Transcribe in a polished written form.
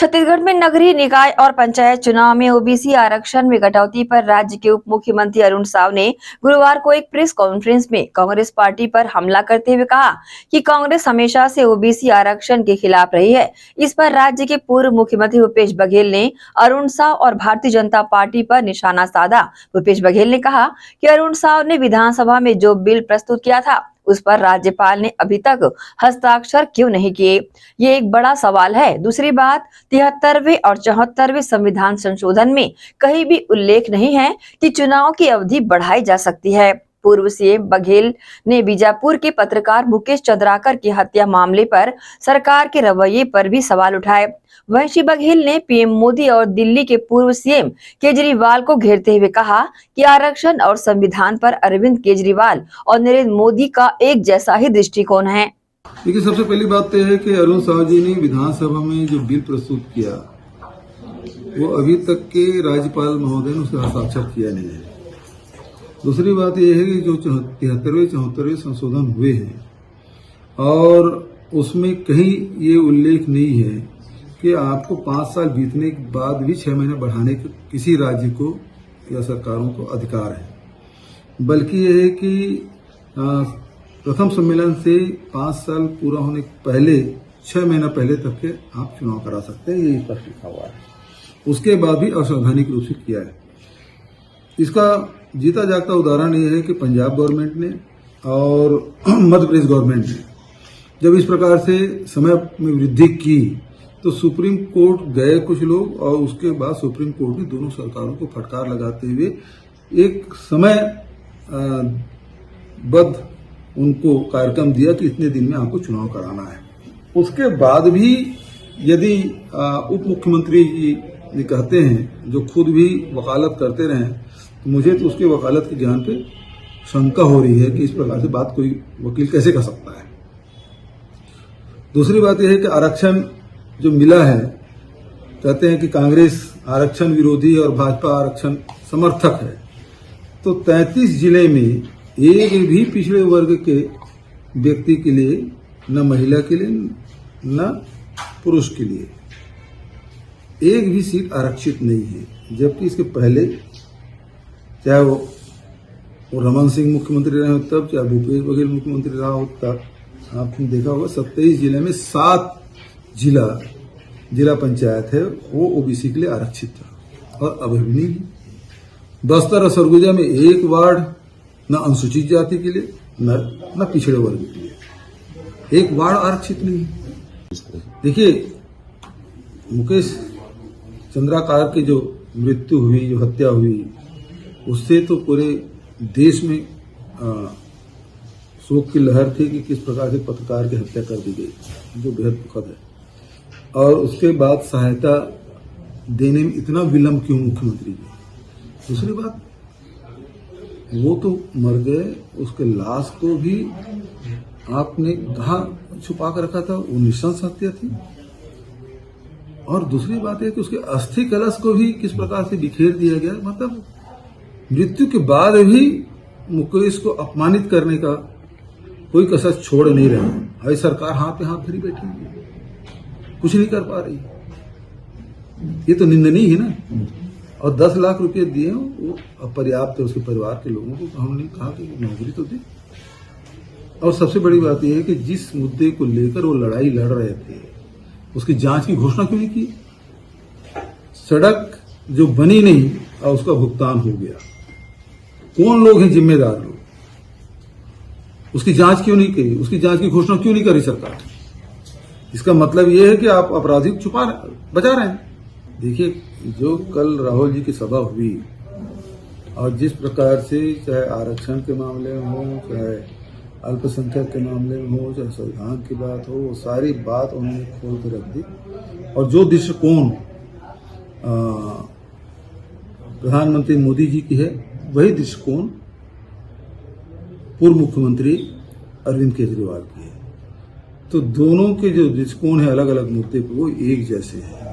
छत्तीसगढ़ में नगरीय निकाय और पंचायत चुनाव में ओबीसी आरक्षण में कटौती पर राज्य के उप मुख्यमंत्री अरुण साव ने गुरुवार को एक प्रेस कॉन्फ्रेंस में कांग्रेस पार्टी पर हमला करते हुए कहा कि कांग्रेस हमेशा से ओबीसी आरक्षण के खिलाफ रही है। इस पर राज्य के पूर्व मुख्यमंत्री भूपेश बघेल ने अरुण साव और भारतीय जनता पार्टी पर निशाना साधा। भूपेश बघेल ने कहा कि अरुण साव ने विधानसभा में जो बिल प्रस्तुत किया था उस पर राज्यपाल ने अभी तक हस्ताक्षर क्यों नहीं किए, ये एक बड़ा सवाल है। दूसरी बात, 73वें और 74वें संविधान संशोधन में कहीं भी उल्लेख नहीं है कि चुनाव की अवधि बढ़ाई जा सकती है। पूर्व सीएम बघेल ने बीजापुर के पत्रकार मुकेश चंद्राकर की हत्या मामले पर सरकार के रवैये पर भी सवाल उठाए। वहीं श्री बघेल ने पीएम मोदी और दिल्ली के पूर्व सीएम केजरीवाल को घेरते हुए कहा कि आरक्षण और संविधान पर अरविंद केजरीवाल और नरेंद्र मोदी का एक जैसा ही दृष्टिकोण है। देखिए, सबसे पहली बात तो है कि अरुण साव जी ने विधानसभा में जो बिल प्रस्तुत किया वो अभी तक के राज्यपाल महोदय ने उसका हस्ताक्षर किया नहीं है। दूसरी बात यह है कि जो 73वें 74वें संशोधन हुए हैं और उसमें कहीं ये उल्लेख नहीं है कि आपको 5 साल बीतने के बाद भी 6 महीने बढ़ाने के किसी राज्य को या सरकारों को अधिकार है, बल्कि यह है कि प्रथम सम्मेलन से 5 साल पूरा होने के पहले 6 महीना पहले तक के आप चुनाव करा सकते हैं, ये स्पष्ट लिखा हुआ है। उसके बाद भी असंवैधानिक रूप से किया है। इसका जीता जागता उदाहरण ये है कि पंजाब गवर्नमेंट ने और मध्य प्रदेश गवर्नमेंट ने जब इस प्रकार से समय में वृद्धि की तो सुप्रीम कोर्ट गए कुछ लोग और उसके बाद सुप्रीम कोर्ट ने दोनों सरकारों को फटकार लगाते हुए एक समय बद्ध उनको कार्यक्रम दिया कि इतने दिन में आपको चुनाव कराना है। उसके बाद भी यदि उप मुख्यमंत्री जी ये कहते हैं, जो खुद भी वकालत करते रहे, तो मुझे तो उसके वकालत के ज्ञान पे शंका हो रही है कि इस प्रकार से बात कोई वकील कैसे कर सकता है। दूसरी बात यह है कि आरक्षण जो मिला है, कहते हैं कि कांग्रेस आरक्षण विरोधी और भाजपा आरक्षण समर्थक है, तो 33 जिले में एक भी पिछड़े वर्ग के व्यक्ति के लिए, न महिला के लिए न पुरुष के लिए एक भी सीट आरक्षित नहीं है। जबकि इसके पहले चाहे वो रमन सिंह मुख्यमंत्री रहे हो तब, चाहे भूपेश बघेल मुख्यमंत्री रहा हो तब, आपने देखा होगा 27 जिले में 7 जिला पंचायत है वो ओबीसी के लिए आरक्षित था और अब भी नहीं। बस्तर और सरगुजा में एक वार्ड न अनुसूचित जाति के लिए न पिछड़े वर्ग के लिए, एक वार्ड आरक्षित नहीं। देखिए, मुकेश चंद्राकार की जो मृत्यु हुई, जो हत्या हुई, उससे तो पूरे देश में शोक की लहर थी कि किस प्रकार से पत्रकार की हत्या कर दी गई, जो बेहद दुखद है। और उसके बाद सहायता देने में इतना विलंब क्यों मुख्यमंत्री जी? दूसरी बात, वो तो मर गए, उसके लाश को भी आपने कहाँ छुपा कर रखा था, वो नृशंस हत्या थी। और दूसरी बात है कि उसके अस्थि कलश को भी किस प्रकार से बिखेर दिया गया। मतलब मृत्यु के बाद भी मुकेश को अपमानित करने का कोई कसर छोड़ नहीं रहा है। सरकार हाथ पे हाथ धरी बैठी है, कुछ नहीं कर पा रही। ये तो निंदनीय है ना। और 10 लाख रुपए दिए वो अपर्याप्त है उसके परिवार के लोगों को, तो हमने कहा कि नौकरी तो दे। और सबसे बड़ी बात यह है कि जिस मुद्दे को लेकर वो लड़ाई लड़ रहे थे, उसकी जांच की घोषणा क्यों नहीं की? सड़क जो बनी नहीं और उसका भुगतान हो गया, कौन लोग हैं जिम्मेदार लोग? उसकी जांच क्यों नहीं की? उसकी जांच की घोषणा क्यों नहीं करी सरकार? इसका मतलब यह है कि आप अपराधी को बचा रहे हैं। देखिए, जो कल राहुल जी की सभा हुई और जिस प्रकार से चाहे आरक्षण के मामले में हो, चाहे अल्पसंख्यक के मामले में हो, चाहे संविधान की बात हो, वो सारी बात उन्होंने खोल के रख दी। और जो दृष्टिकोण प्रधानमंत्री मोदी जी की है, वही दृष्टिकोण पूर्व मुख्यमंत्री अरविंद केजरीवाल की है। तो दोनों के जो दृष्टिकोण है अलग अलग मुद्दे पर, वो एक जैसे हैं।